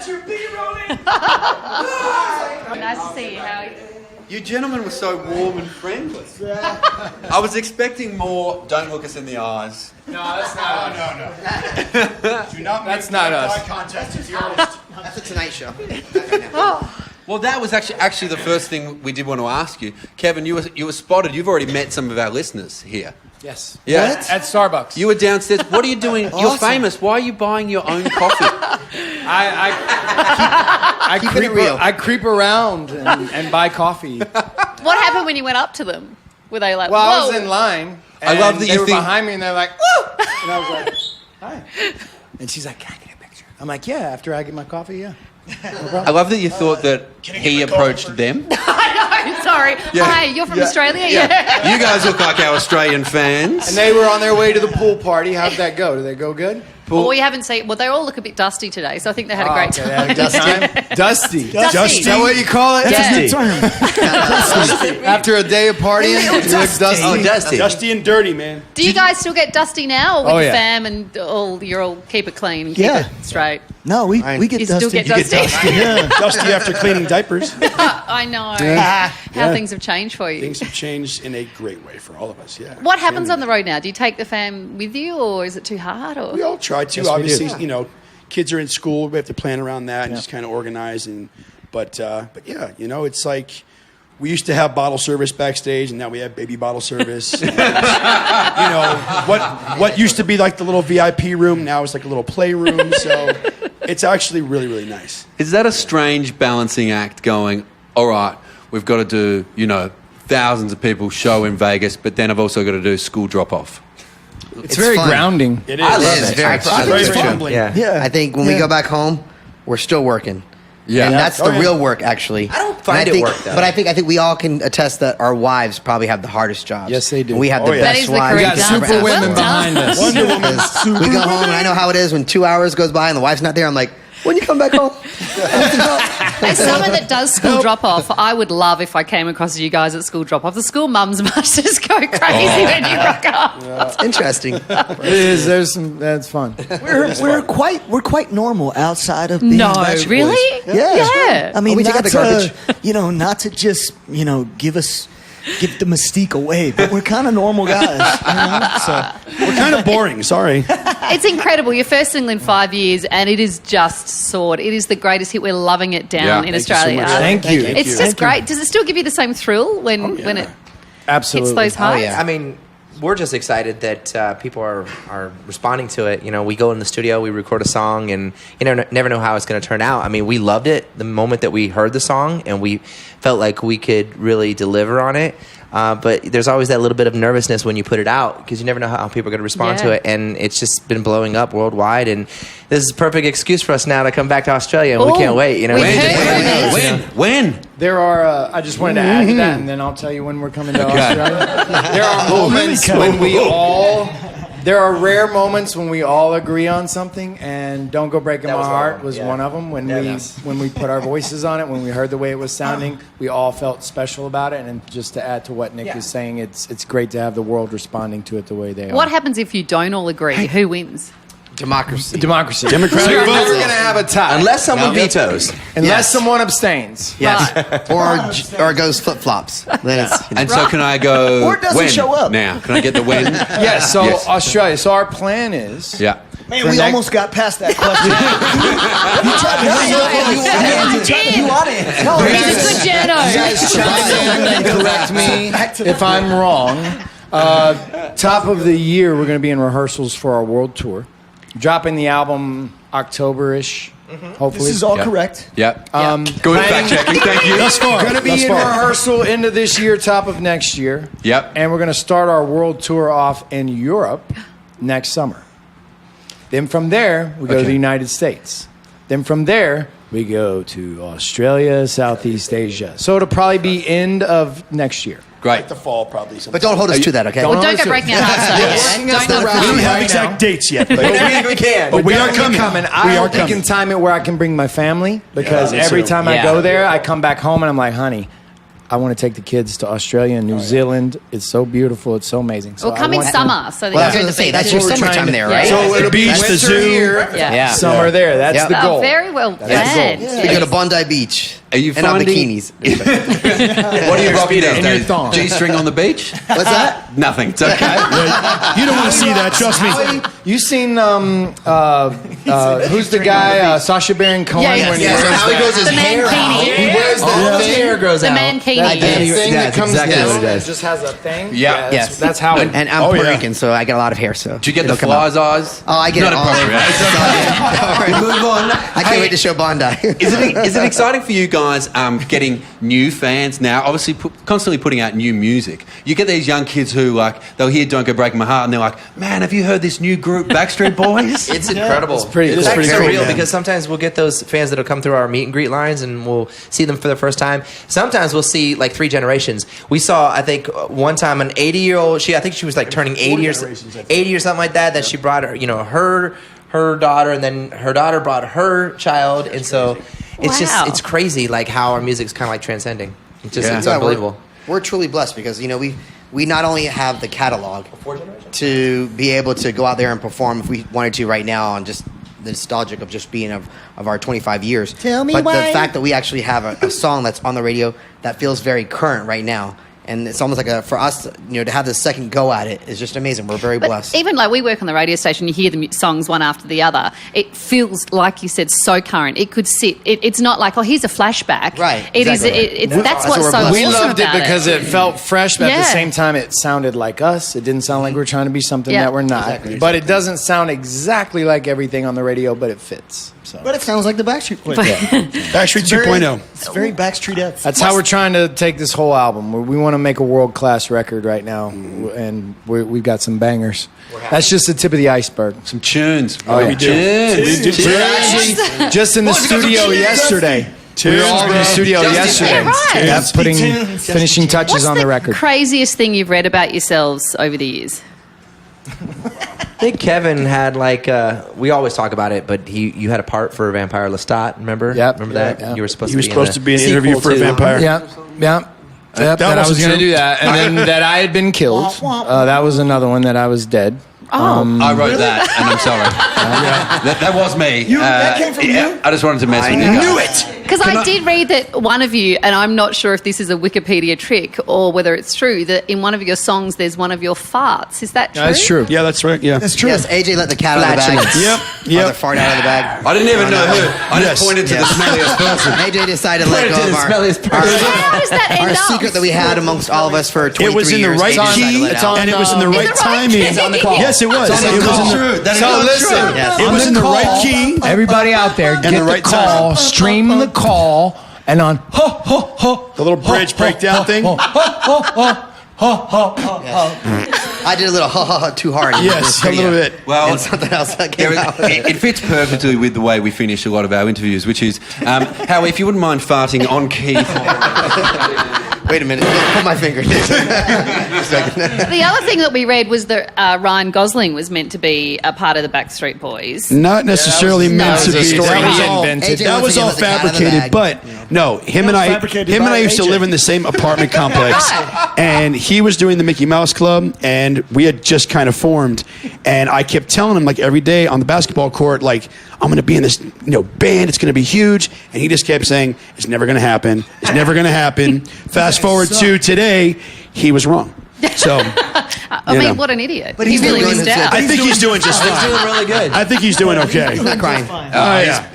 That's your B-rolling. Nice to see you, Howie. You gentlemen were so warm and friendly. I was expecting more. Don't look us in the eyes. No, that's not. No. Do not. That's not us. Eye contact with the artist. That's a Tonight Show. Well, that was actually the first thing we did want to ask you, Kevin. You were spotted. You've already met some of our listeners here. Yes. Yeah. What? At Starbucks. You were downstairs. What are you doing? Awesome. You're famous. Why are you buying your own coffee? I creep around and buy coffee. What happened when you went up to them? Were they like, Well, whoa? I was in line. I love that they you were think- behind me, and they're like, woo! And I was like, hi. And she's like, can I get a picture? I'm like, yeah, after I get my coffee, yeah. No problem. I love that you thought that he approached them. I know, sorry. Yeah. Hi, you're from Australia? Yeah. You guys look like our Australian fans. And they were on their way to the pool party. How'd that go? Did they go good? Well, we haven't seen... Well, they all look a bit dusty today, so I think they had a great Okay, they had a good time. time. Dusty. Dusty. Is that what you call it? Yeah. After a day of partying, you look dusty. Oh, Dusty. Dusty and dirty, man. Do you guys still get dusty now with Oh, the yeah. fam and you're all keep it clean and keep Yeah. it straight? No, we get You dusty. still get dusty? Yeah. Dusty after cleaning diapers. I know how things have changed for you. Things have changed in a great way for all of us. Yeah. What happens on the road now? Do you take the fam with you, or is it too hard? Or We all try to. Yes, we Obviously, do. you know, kids are in school. We have to plan around that and just kind of organize. But yeah, you know, it's like we used to have bottle service backstage, and now we have baby bottle service. And, you know, what used to be like the little VIP room now is like a little playroom. So it's actually really, really nice. Is that a strange balancing act going, all right, we've got to do, thousands of people show in Vegas, but then I've also got to do school drop-off? It's very fun. grounding. It is. I love it. Very Very fun. humbling. Yeah. I think when we go back home, we're still working. Yeah. And that's the yeah. real work, actually. I don't find it work, though. But I think we all can attest that our wives probably have the hardest jobs. Yes, they do. We have Oh, the yeah. That best is the wives. We correct got answer. super women Well done. behind us. Wonder Woman. We go home and I know how it is when 2 hours goes by and the wife's not there. I'm like, when you come back home? As someone that does school drop-off, I would love if I came across you guys at school drop-off. The school mums must just go crazy when you rock up. It's interesting. It is. That's fun. We're quite normal outside of being No, Backstreet really? Boys. Yeah. Yeah. I mean, We take out not the garbage. not to just give the mystique away, but we're kind of normal guys. So We're kind of boring. Sorry. It's incredible. Your first single in 5 years, and it is just soared. It is the greatest hit. We're loving it down Yeah. in Thank you so Australia. much. Thank you. It's just great. Does it still give you the same thrill when it Absolutely. hits those highs? yeah. I mean, we're just excited that people are responding to it. We go in the studio, we record a song, and never know how it's going to turn out. I mean, we loved it the moment that we heard the song, and we felt like we could really deliver on it. But there's always that little bit of nervousness when you put it out because you never know how people are going to respond to it. And it's just been blowing up worldwide. And this is a perfect excuse for us now to come back to Australia, and we can't wait. When? There are. I just wanted to add to that, and then I'll tell you when we're coming to Australia. There are moments when we all. There are rare moments when we all agree on something, and "Don't Go Breaking That My was one of Heart" them, was yeah. one of them. When we put our voices on it, when we heard the way it was sounding, we all felt special about it. And just to add to what Nick was saying, it's great to have the world responding to it the way they are. What happens if you don't all agree? Who wins? Democracy. Democracy. Democratic So you're vote. never going to have a tie. Unless someone vetoes. Unless someone abstains. Yes. Or goes flip-flops. Then it's, And so can I go Or doesn't when show up. now? Can I get the when? Yes, so Yes. Australia. So our plan is... Yeah. man, For we next- almost got past that question. You tried to You want to answer. No, He's a good journo. and correct me if I'm wrong. Top of the year, we're going to be in rehearsals for our world tour. Dropping the album October-ish, hopefully. this is all Yeah. correct. Yep. Good planning- fact checking. Thank you. Thus far. Going to be in rehearsal into this year, top of next year. Yep. And we're going to start our world tour off in Europe next summer. Then from there, we go to the United States. Then from there, we go to Australia, Southeast Asia. So it'll probably be end of next year. Great. The fall, probably. but don't hold us to that, okay? Well, don't go breaking our hearts. Working us Don't the go route We don't have right exact now. dates yet. But We can. But we are Definitely coming. I We are hope we coming. can time it where I can bring my family because me every too. time I Yeah. go there, I come back home and I'm like, honey, I want to take the kids to Australia and New Zealand. It's so beautiful. It's so amazing. So Well, come in summer. So that Well, I was you going go to say, the that's beach. your summertime there, right? Yeah. So it'll be the zoo. Yeah. Summer there. That's the goal. Oh, very well planned. We go to Bondi Beach. Are you and our finding- bikinis. What are you rocking these In your days? thong. G-string on the beach? What's that? Nothing. It's okay. You don't want to see that. Trust me. You seen who's the guy? Sacha Baron Cohen. Yeah, when he yeah. wears How he grows his The hair out. mankini. He wears his hair grows The out. mankini. That thing Yeah, that it's comes exactly down what it and is. just has a thing. Yeah. Yes. That's how. And I'm Oh, yeah. Puerto Rican, so I get a lot of hair. So Do you get the it'll come out. fly's eyes? Oh, I get Not it all over. appropriate. Don't worry. Move on. I can't wait to show Bondi. Is it exciting for you guys getting new fans now? Obviously, constantly putting out new music. You get these young kids who they'll hear "Don't Go Breaking My Heart" and they're like, "Man, have you heard this new group, Backstreet Boys?" It's incredible. It's pretty- It's it's pretty so cool, real man. because sometimes we'll get those fans that'll come through our meet and greet lines and we'll see them for the first time. Sometimes we'll see like 3 generations. We saw, I think, one time an 80-year-old. I think she was like turning 80 or generations, I think. 80 or something like that. That she brought her daughter, and then her daughter brought her child, and so it's Wow. it's crazy like how our music's kind of like transcending. It's just Yeah. it's Yeah, unbelievable. We're truly blessed because we not only have the catalog to be able to go out there and perform if we wanted to right now on just the nostalgic of just being of our 25 years. Tell me but why. the fact that we actually have a song that's on the radio that feels very current right now. And it's almost like for us, to have the second go at it is just amazing. We're very blessed. But even like we work on the radio station, you hear the songs one after the other. It feels, like you said, so current. It could sit. It's not like, oh, here's a flashback. Right, It is. exactly. That's That's what's what so we're awesome blessed. We loved it about because it felt fresh, but at Yeah. the same time, it sounded like us. It didn't sound like we're trying to be something Yeah. that we're not. Exactly. But it doesn't sound exactly like everything on the radio, but it fits. So But it sounds like the Backstreet Boys. Backstreet Very- 2.0. It's very Backstreet-esque. that's how we're trying to take this whole album. We want to make a world-class record right now, and we've got some bangers. That's just the tip of the iceberg. Some tunes. Oh, yeah. Tunes. We're actually just in the studio yesterday. We were all in the studio yesterday. Yeah, right. Yeah, putting Tunes. finishing touches What's on the record. craziest thing you've read about yourselves over the years? I think Kevin had we always talk about it, but you had a part for Vampire Lestat. Remember? Yep. Remember that? Yeah. You were supposed He was to be supposed to be an interview for a vampire. Yeah, yeah. That I was wasn't going to true. do that, and then that I had been killed. That was another one that I was dead. I wrote that, and I'm sorry. That was me. that came from you? I just wanted to mess with you guys. Knew it. Because I did read that one of you, and I'm not sure if this is a Wikipedia trick or whether it's true, that in one of your songs there's one of your farts. Is that true? That's true. Yeah, that's right. Yeah. That's true. Yes, AJ let the cat out of the bag. Yep. The fart out of the bag. I didn't even know who. I Yes. just pointed to the smelliest person. AJ decided to let go of How does that end our up? secret that we had amongst all of us for 23 It was in the years. right AJ decided to key, let it out. and it was in the In right the right timing. key. It's on the call. Yes, it was. It's on the It was call. in the- True. That is So not listen, true. Yes. It on was the in the call, right key. Everybody out there, get the the right call, time. stream the call, and on The little bridge breakdown thing. I did a little ha ha ha too hard. Yes, a little bit. Well, And something else that came out. it fits perfectly with the way we finish a lot of our interviews, which is, Howie, if you wouldn't mind farting on key. Wait a minute. Put my finger. The other thing that we read was that Ryan Gosling was meant to be a part of the Backstreet Boys. Not necessarily meant that to was a be. story That was he all, invented. AJ that once was again all let the cat out of the fabricated. bag. But no, him and was I fabricated by used to AJ. live in the same apartment complex, and he was doing the Mickey Mouse Club, and we had just kind of formed. And I kept telling him, like, every day on the basketball court, like, I'm going to be in this band. It's going to be huge. And he just kept saying, it's never going to happen. It's never going to happen. Fast forward to today, he was wrong. So, I mean, what an idiot. But he he's really doing missed it out. I think he's doing just He's fine. doing really good. I think he's doing okay. I'm not crying.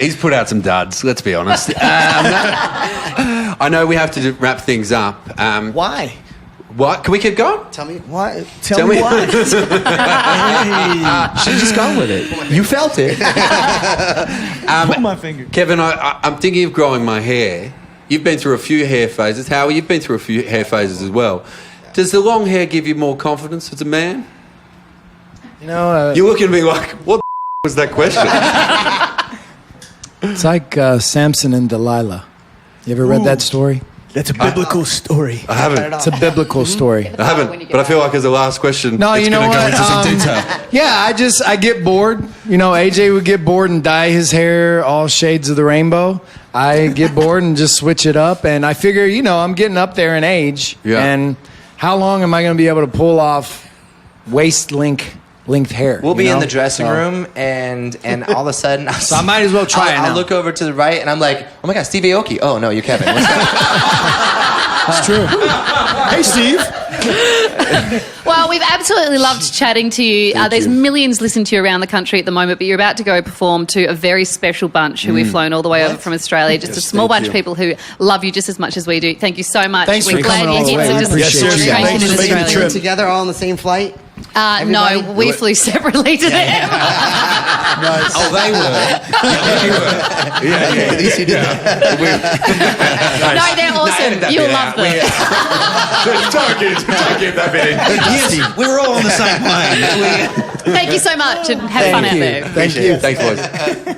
He's put out some duds, let's be honest. I know we have to wrap things up. Why? What? Can we keep going? Tell me. Why? Tell me why. Should've just gone with it. You felt it. Pull my finger. Kevin, I'm thinking of growing my hair. You've been through a few hair phases. Howie, you've been through a few hair phases as well. Does the long hair give you more confidence as a man? You're looking at me like, what was that question? It's like Samson and Delilah. You ever read that story? That's a biblical story. I haven't. It's a biblical story. I haven't. But I feel like as the last question, No, it's you know going to go what? into some detail. Yeah, I get bored. You know, AJ would get bored and dye his hair all shades of the rainbow. I get bored and just switch it up. And I figure, you know, I'm getting up there in age. Yeah. And how long am I going to be able to pull off waist length hair? We'll be you know? in the dressing So- room, and all of a sudden, So I might as well try it now. I'll look over to the right, and I'm like, oh my God, Steve Aoki. Oh no, you're Kevin. What's that? It's true. Hey, Steve. Well, we've absolutely loved chatting to you. There's millions listening to you around the country at the moment, but you're about to go perform to a very special bunch who we've flown all the way over from Australia. Just a small bunch of people who love you just as much as we do. Thank you so much. Thanks We're for glad coming all the you way. hit We just appreciate straight you. in Thanks for making the Australia. trip. Together all on the same flight. No, we flew separately to them. Oh, they were. Yeah. At least you did that. No, they're awesome. You'll love them. Don't give that bit in. Yes, we're all on the same plane. Thank you so much and have fun out there. Thank you. Thanks, boys.